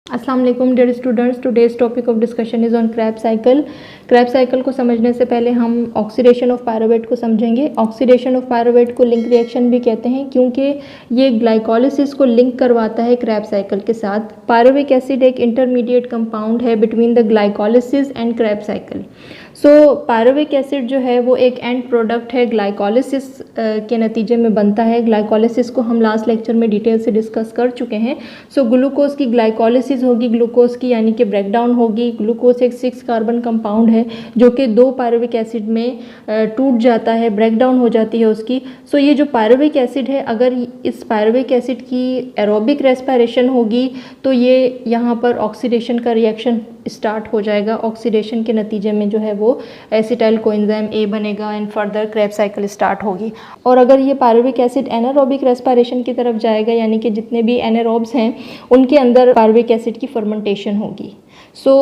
अस्सलाम वालेकुम dear students, today's topic of discussion is on Krebs cycle. Krebs cycle को समझने से पहले हम ऑक्सीडेशन ऑफ पायरुवेट को समझेंगे। ऑक्सीडेशन ऑफ पायरुवेट को लिंक रिएक्शन भी कहते हैं क्योंकि ये ग्लाइकोलिसिस को लिंक करवाता है क्रैब साइकिल के साथ। पायरुविक एसिड एक इंटरमीडिएट कंपाउंड है between the glycolysis and Krebs cycle. So pyruvic acid जो है वो एक एंड प्रोडक्ट है, ग्लाइकोलिसिस के नतीजे में बनता है। ग्लाइकोलिसिस को हम लास्ट लेक्चर में डिटेल से डिस्कस कर चुके हैं। सो ग्लूकोज की ग्लाइकोलिसिस होगी, ग्लूकोज की यानी कि ब्रेकडाउन होगी। ग्लूकोज एक 6 कार्बन कंपाउंड है जो कि 2 पायरुविक एसिड में टूट जाता है, ब्रेकडाउन हो जाती है उसकी। सो ये जो पायरुविक एसिड है, अगर इस पायरुविक एसिड की एरोबिक रेस्पिरेशन होगी तो ये यहाँ पर ऑक्सीडेशन का रिएक्शन स्टार्ट हो जाएगा। ऑक्सीडेशन के नतीजे में जो है वो एसिटाइल कोएंजाइम ए बनेगा and further Krebs cycle start होगी। और अगर ये पायरुविक एसिड एनारोबिक रेस्पिरेशन की तरफ जाएगा यानी कि जितने भी एनारोब्स हैं उनके अंदर पायरुविक एसिड की फर्मेंटेशन होगी। सो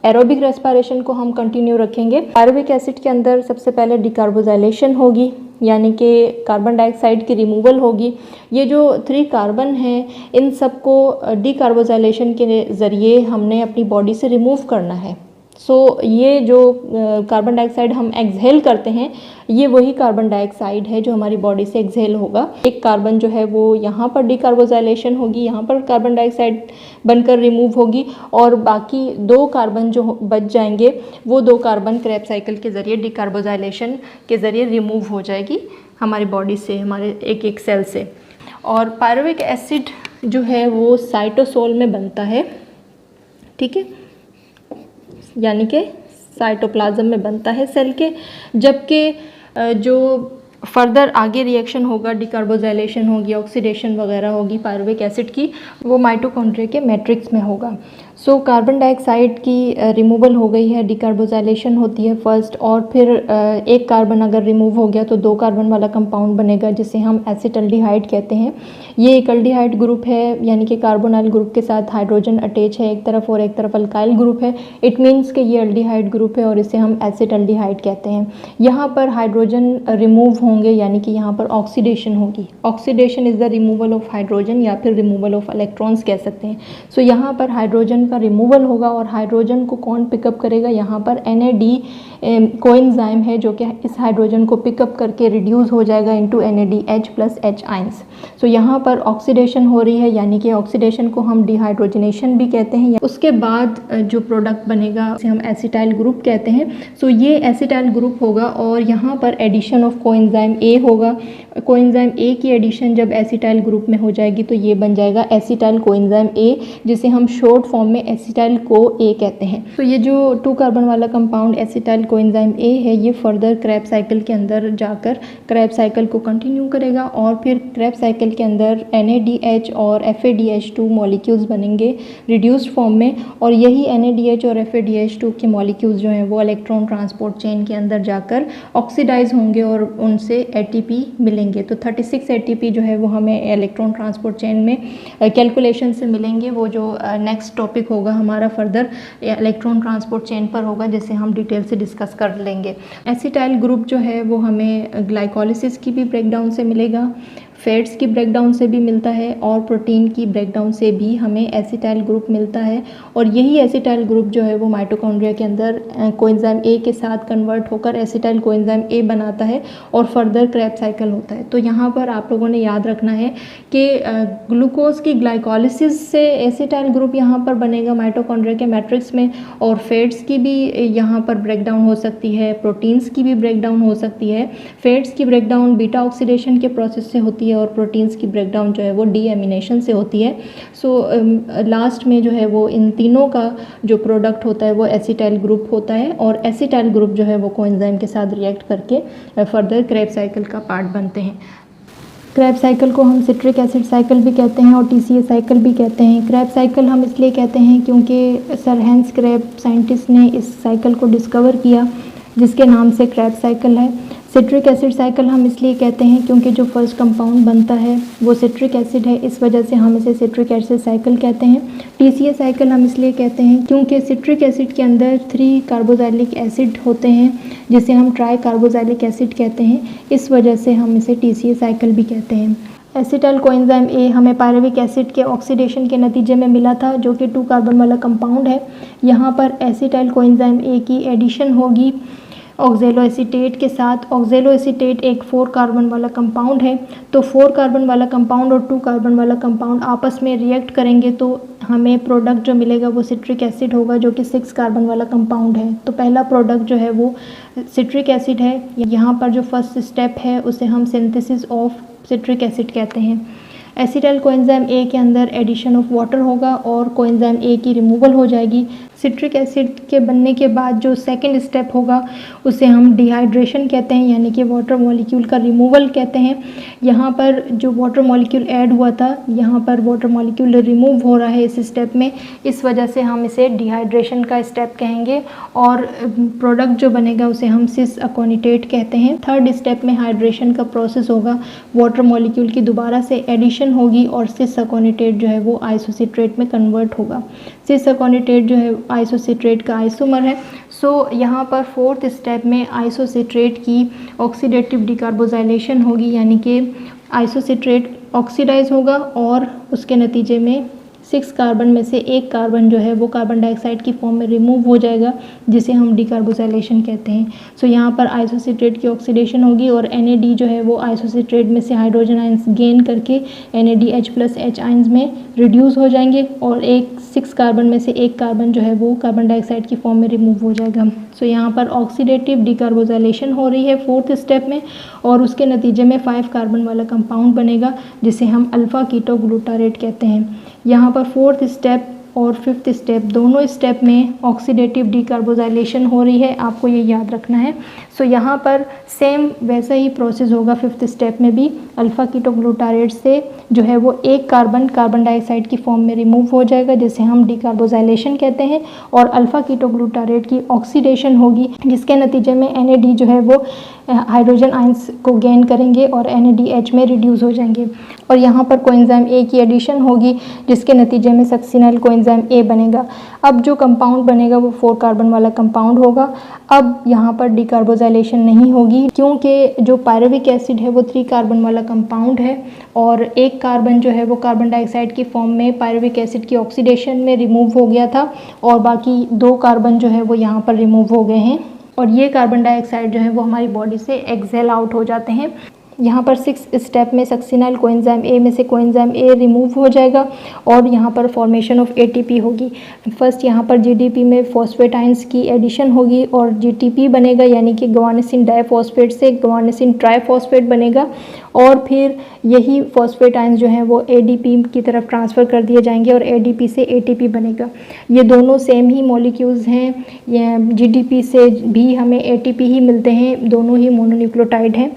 एरोबिक रेस्पिरेशन को हम कंटिन्यू रखेंगे। पायरुविक एसिड के अंदर सबसे पहले डिकार्बोजाइलेशन होगी यानी कि कार्बन डाइऑक्साइड की रिमूवल होगी। ये जो 3 कार्बन हैं इन सबको डिकार्बोजाइलेशन के ज़रिए हमने अपनी बॉडी से रिमूव करना है। सो ये जो कार्बन डाइऑक्साइड हम एक्सहेल करते हैं ये वही कार्बन डाइऑक्साइड है जो हमारी बॉडी से एक्सहेल होगा। एक कार्बन जो है वो यहाँ पर डिकार्बोजाइलेशन होगी, यहाँ पर कार्बन डाइऑक्साइड बनकर रिमूव होगी और बाकी 2 कार्बन जो बच जाएंगे वो 2 कार्बन क्रैब साइकिल के ज़रिए डिकार्बोजाइलेशन के ज़रिए रिमूव हो जाएगी हमारी बॉडी से, हमारे एक एक सेल से। और पायरुविक एसिड जो है वो साइटोसोल में बनता है, ठीक है, यानी कि साइटोप्लाज्म में बनता है सेल के। जबकि जो फर्दर आगे रिएक्शन होगा, डिकार्बोजाइलेशन होगी, ऑक्सीडेशन वगैरह होगी पायरुविक एसिड की, वो माइटोकॉन्ड्रिया के मैट्रिक्स में होगा। सो कार्बन डाइऑक्साइड की रिमूवल हो गई है, डिकार्बोजाइलेशन होती है फर्स्ट, और फिर एक कार्बन अगर रिमूव हो गया तो 2 कार्बन वाला कंपाउंड बनेगा जिसे हम एसिटल्डिहाइड कहते हैं। ये एक अल्डिहाइड ग्रुप है यानी कि कार्बोनाइल ग्रुप के साथ हाइड्रोजन अटैच है एक तरफ और एक तरफ अल्काइल ग्रुप है। इट मीन्स कि ये अल्डिहाइड ग्रुप है और इसे हम एसिटल्डिहाइड कहते हैं। यहाँ पर हाइड्रोजन रिमूव होंगे यानी कि यहाँ पर ऑक्सीडेशन होगी। Oxidation is the removal of hydrogen या फिर रिमूवल ऑफ इलेक्ट्रॉन्स कह सकते हैं। सो यहाँ पर हाइड्रोजन का रिमूवल होगा और हाइड्रोजन को कौन पिकअप करेगा, यहाँ पर NAD कोएंजाइम है जो कि इस हाइड्रोजन को पिकअप करके रिड्यूस हो जाएगा इनटू NADH+H आयंस। सो यहाँ पर ऑक्सीडेशन हो रही है यानी कि ऑक्सीडेशन को हम डिहाइड्रोजनेशन भी कहते हैं। उसके बाद जो प्रोडक्ट बनेगा उसे हम एसिटाइल ग्रुप कहते हैं। सो ये एसिटाइल ग्रुप होगा और यहाँ पर एडिशन ऑफ कोएंजाइम ए होगा। कोएंजाइम ए की एडिशन जब एसिटाइल ग्रुप में हो जाएगी तो ये बन जाएगा एसिटाइल कोएंजाइम ए, जिसे हम शॉर्ट फॉर्म में एसिटाइल को ए कहते हैं। तो ये जो 2 कार्बन वाला कंपाउंड एसिटाइल कोएंजाइम ए है ये फर्दर क्रैब साइकिल के अंदर जाकर क्रैब साइकिल को कंटिन्यू करेगा और फिर क्रैब साइकिल के अंदर NADH और FADH2 मॉलिक्यूल्स बनेंगे रिड्यूस्ड फॉर्म में, और यही NADH और FADH2 के मॉलिक्यूल्स जो हैं वो इलेक्ट्रॉन ट्रांसपोर्ट चेन के अंदर जाकर ऑक्सीडाइज होंगे और उनसे ATP मिलेंगे। तो 36 ATP जो है वो हमें इलेक्ट्रॉन ट्रांसपोर्ट चेन में कैलकुलेशन से मिलेंगे। वो जो नेक्स्ट टॉपिक होगा हमारा फर्दर इलेक्ट्रॉन ट्रांसपोर्ट चेन पर होगा जिसे हम डिटेल से डिस्कस कर लेंगे। एसिटाइल ग्रुप जो है वो हमें ग्लाइकोलिसिस की भी ब्रेकडाउन से मिलेगा, फैट्स की ब्रेकडाउन से भी मिलता है और प्रोटीन की ब्रेकडाउन से भी हमें एसिटाइल ग्रुप मिलता है। और यही एसिटाइल ग्रुप जो है वो माइटोकॉन्ड्रिया के अंदर कोएंजाइम ए के साथ कन्वर्ट होकर एसिटाइल कोएंजाइम ए बनाता है और फर्दर क्रैब साइकिल होता है। तो यहाँ पर आप लोगों ने याद रखना है कि ग्लूकोज की ग्लाइकोलिसिस से एसिटाइल ग्रुप यहाँ पर बनेगा माइटोकॉन्ड्रिया के मैट्रिक्स में, और फैट्स की भी यहाँ पर ब्रेकडाउन हो सकती है, प्रोटीन्स की भी ब्रेकडाउन हो सकती है। फैट्स की ब्रेकडाउन बीटा ऑक्सीडेशन के प्रोसेस से होती है और प्रोटीन्स की ब्रेकडाउन जो है वो डीएमिनेशन से होती है। सो लास्ट में जो है वो इन तीनों का जो प्रोडक्ट होता है वो एसिटाइल ग्रुप होता है और एसिटाइल ग्रुप जो है वो कोएंजाइम के साथ रिएक्ट करके फर्दर क्रैब साइकिल का पार्ट बनते हैं। क्रैब साइकिल को हम सिट्रिक एसिड साइकिल भी कहते हैं और TCA साइकिल भी कहते हैं। क्रैब साइकिल हम इसलिए कहते हैं क्योंकि सर हैंस क्रैब साइंटिस्ट ने इस साइकिल को डिस्कवर किया जिसके नाम से क्रैब साइकिल है। सिट्रिक एसिड साइकिल हम इसलिए कहते हैं क्योंकि जो फर्स्ट कंपाउंड बनता है वो सिट्रिक एसिड है, इस वजह से हम इसे सिट्रिक एसिड साइकिल कहते हैं। TCA साइकिल हम इसलिए कहते हैं क्योंकि सिट्रिक एसिड के अंदर 3 कार्बोक्सिलिक एसिड होते हैं जिसे हम ट्राई कार्बोक्सिलिक एसिड कहते हैं, इस वजह से हम इसे TCA साइकिल भी कहते हैं। एसिटाइल कोएंजाइम ए हमें पायरुविक एसिड के ऑक्सीडेशन के नतीजे में मिला था, जो कि 2 कार्बन वाला कंपाउंड है। यहाँ पर एसिटाइल कोएंजाइम ए की एडिशन होगी ऑक्जेलो एसीटेट के साथ। ऑक्जेलो एसीटेट एक 4 कार्बन वाला कंपाउंड है, तो 4 कार्बन वाला कंपाउंड और 2 कार्बन वाला कंपाउंड आपस में रिएक्ट करेंगे तो हमें प्रोडक्ट जो मिलेगा वो सिट्रिक एसिड होगा, जो कि 6 कार्बन वाला कंपाउंड है। तो पहला प्रोडक्ट जो है वो सिट्रिक एसिड है। यहाँ पर जो फर्स्ट स्टेप है उसे हम सिंथेसिस ऑफ सिट्रिक एसिड कहते हैं। एसिटाइल कोएंजाइम ए के अंदर एडिशन ऑफ वाटर होगा और कोएंजाइम ए की रिमूवल हो जाएगी। सिट्रिक एसिड के बनने के बाद जो सेकंड स्टेप होगा उसे हम डिहाइड्रेशन कहते हैं, यानी कि वाटर मॉलिक्यूल का रिमूवल कहते हैं। यहाँ पर जो वाटर मॉलिक्यूल ऐड हुआ था, यहाँ पर वाटर मॉलिक्यूल रिमूव हो रहा है इस स्टेप में, इस वजह से हम इसे डिहाइड्रेशन का स्टेप कहेंगे और प्रोडक्ट जो बनेगा उसे हम सिस अकोनिटेट कहते हैं। थर्ड स्टेप में हाइड्रेशन का प्रोसेस होगा, वाटर मॉलिक्यूल की दोबारा से एडिशन होगी और सिस अकोनिटेट जो है वो आइसोसिट्रेट में कन्वर्ट होगा। सिस अकोनिटेट जो है आइसोसिट्रेट का आइसोमर है। सो यहाँ पर फोर्थ स्टेप में आइसोसिट्रेट की ऑक्सीडेटिव डिकार्बोजाइलेशन होगी, यानी कि आइसोसिट्रेट ऑक्सीडाइज होगा और उसके नतीजे में 6 कार्बन में से 1 कार्बन जो है वो कार्बन डाइऑक्साइड की फॉर्म में रिमूव हो जाएगा, जिसे हम डिकार्बोजाइलेशन कहते हैं। सो यहाँ पर आइसोसिट्रेट की ऑक्सीडेशन होगी और NAD जो है वो आइसोसिट्रेट में से हाइड्रोजन आइंस गेन करके NADH+H आइंस में रिड्यूस हो जाएंगे और 6 कार्बन में से 1 कार्बन जो है वो कार्बन डाइऑक्साइड की फॉर्म में रिमूव हो जाएगा। सो यहाँ पर ऑक्सीडेटिव डिकार्बोजाइलेशन हो रही है फोर्थ स्टेप में और उसके नतीजे में 5 कार्बन वाला कंपाउंड बनेगा, जिसे हम अल्फा कीटो ग्लूटारेट कहते हैं। यहाँ पर फोर्थ स्टेप और फिफ्थ स्टेप दोनों स्टेप में ऑक्सीडेटिव डिकार्बोजाइलेशन हो रही है, आपको ये याद रखना है। सो यहाँ पर सेम वैसा ही प्रोसेस होगा फिफ्थ स्टेप में भी। अल्फा कीटोग्लूटारेट से जो है वो 1 कार्बन डाइऑक्साइड की फॉर्म में रिमूव हो जाएगा, जिसे हम डिकार्बोजाइलेशन कहते हैं और अल्फा कीटोग्लूटारेट की ऑक्सीडेशन होगी, जिसके नतीजे में NAD जो है वो हाइड्रोजन आइंस को गेन करेंगे और NADH में रिड्यूस हो जाएंगे और यहाँ पर कोएंजाइम ए की एडिशन होगी, जिसके नतीजे में सक्सिनाइल कोएंजाइम ए बनेगा। अब जो कंपाउंड बनेगा वो 4 कार्बन वाला कंपाउंड होगा। अब यहाँ पर डिकार्बोजाइलेशन नहीं होगी, क्योंकि जो पायरुविक एसिड है वो 3 कार्बन वाला कंपाउंड है और 1 कार्बन जो है वो कार्बन डाइऑक्साइड की फॉर्म में पायरुविक एसिड की ऑक्सीडेशन में रिमूव हो गया था और बाकी 2 कार्बन जो है वो यहाँ पर रिमूव हो गए हैं और ये कार्बन डाइऑक्साइड जो है वो हमारी बॉडी से एक्सेल आउट हो जाते हैं। यहाँ पर 6 स्टेप में सक्सिनाइल कोएंजाइम ए में से कोएंजाइम ए रिमूव हो जाएगा और यहाँ पर फॉर्मेशन ऑफ ATP होगी। फर्स्ट यहाँ पर GDP में फॉस्फेटाइंस की एडिशन होगी और GTP बनेगा, यानी कि ग्वानिसिन डाइफॉस्फेट से ग्वानिसिन ट्राइफॉस्फेट बनेगा और फिर यही फॉस्फेटाइंस जो है वो ADP की तरफ ट्रांसफ़र कर दिए जाएंगे और ADP से ATP बनेगा। ये दोनों सेम ही मॉलिक्यूल्स हैं। ये GDP से भी हमें ATP ही मिलते हैं, दोनों ही मोनोन्यूक्लियोटाइड हैं।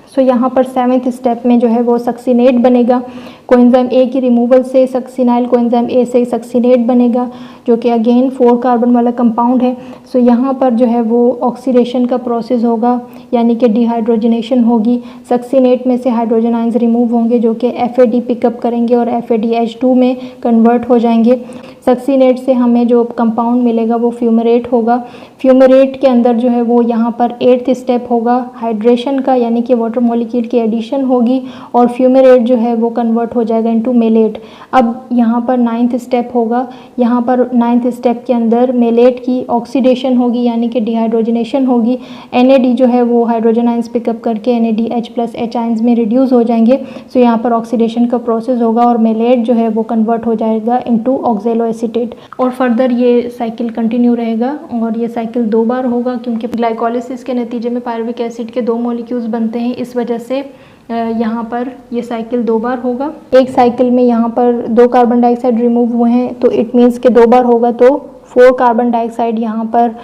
सो यहाँ पर 7th स्टेप में जो है वो सक्सिनेट बनेगा। कोएंजाइम ए की रिमूवल से सक्सिनाइल कोएंजाइम ए से सक्सिनेट बनेगा, जो कि अगेन 4 कार्बन वाला कंपाउंड है। सो यहाँ पर जो है वो ऑक्सीडेशन का प्रोसेस होगा, यानी कि डिहाइड्रोजनेशन होगी। सक्सिनेट में से हाइड्रोजन आइंस रिमूव होंगे, जो कि FAD पिकअप करेंगे और FADH2 में कन्वर्ट हो जाएंगे। सक्सिनेट से हमें जो कंपाउंड मिलेगा वो फ्यूमरेट होगा। फ्यूमरेट के अंदर जो है वो यहाँ पर 8th स्टेप होगा हाइड्रेशन का, यानी कि वाटर मॉलिक्यूल की एडिशन होगी और फ्यूमरेट जो है वो कन्वर्ट हो जाएगा इनटू मेलेट। अब यहाँ पर 9th स्टेप होगा। यहाँ पर 9th स्टेप के अंदर मेलेट की ऑक्सीडेशन होगी, यानी कि डिहाइड्रोजनेशन होगी। NAD जो है वो हाइड्रोजन आइंस पिकअप करके NADH+H आइंस में रिड्यूस हो जाएंगे। सो यहाँ पर ऑक्सीडेशन का प्रोसेस होगा और मेलेट जो है वो कन्वर्ट हो जाएगा इनटू ऑक्जेलो एसीटेट और फर्दर ये साइकिल कंटिन्यू रहेगा और ये साइकिल 2 बार होगा, क्योंकि ग्लाइकोलिसिस के नतीजे में पायरुविक एसिड के 2 मॉलिक्यूल्स बनते हैं। इस वजह से यहाँ पर ये साइकिल 2 बार होगा। एक साइकिल में यहाँ पर 2 कार्बन डाइऑक्साइड रिमूव हुए हैं, तो इट मीन्स के 2 बार होगा तो 4 कार्बन डाइऑक्साइड यहाँ पर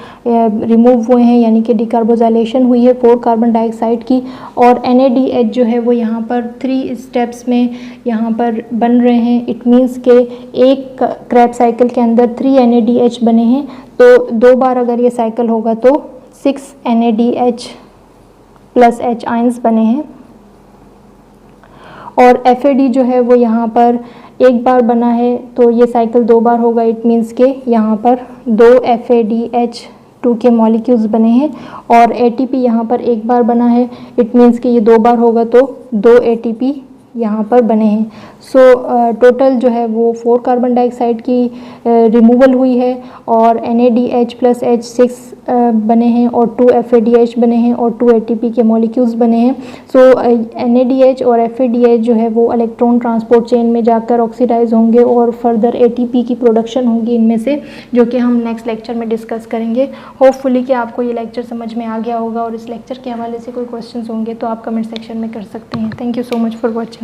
रिमूव हुए हैं, यानी कि डिकार्बोजाइलेशन हुई है 4 कार्बन डाइऑक्साइड की और NADH जो है वो यहाँ पर 3 स्टेप्स में यहाँ पर बन रहे हैं। इट मीन्स के एक क्रैब साइकिल के अंदर 3 NADH बने हैं, तो 2 बार अगर ये साइकिल होगा तो 6 NADH+H आइंस बने हैं और FAD जो है वो यहाँ पर 1 बार बना है, तो ये साइकिल 2 बार होगा। इट मीन्स के यहाँ पर 2 FADH2 के मॉलिक्यूल्स बने हैं और ATP यहाँ पर 1 बार बना है। इट मीन्स कि ये 2 बार होगा तो 2 ATP यहाँ पर बने हैं। सो टोटल जो है वो 4 कार्बन डाइऑक्साइड की रिमूवल हुई है और NADH+H6 बने हैं और 2 FADH बने हैं और 2 ATP के मॉलिक्यूल्स बने हैं। सो NADH और FADH जो है वो इलेक्ट्रॉन ट्रांसपोर्ट चेन में जाकर ऑक्सीडाइज होंगे और फर्दर ATP की प्रोडक्शन होगी इनमें से, जो कि हम नेक्स्ट लेक्चर में डिस्कस करेंगे। होपफुली कि आपको ये लेक्चर समझ में आ गया होगा और इस लेक्चर के हवाले से कोई क्वेश्चंस होंगे तो आप कमेंट सेक्शन में कर सकते हैं। Thank you so much for watching.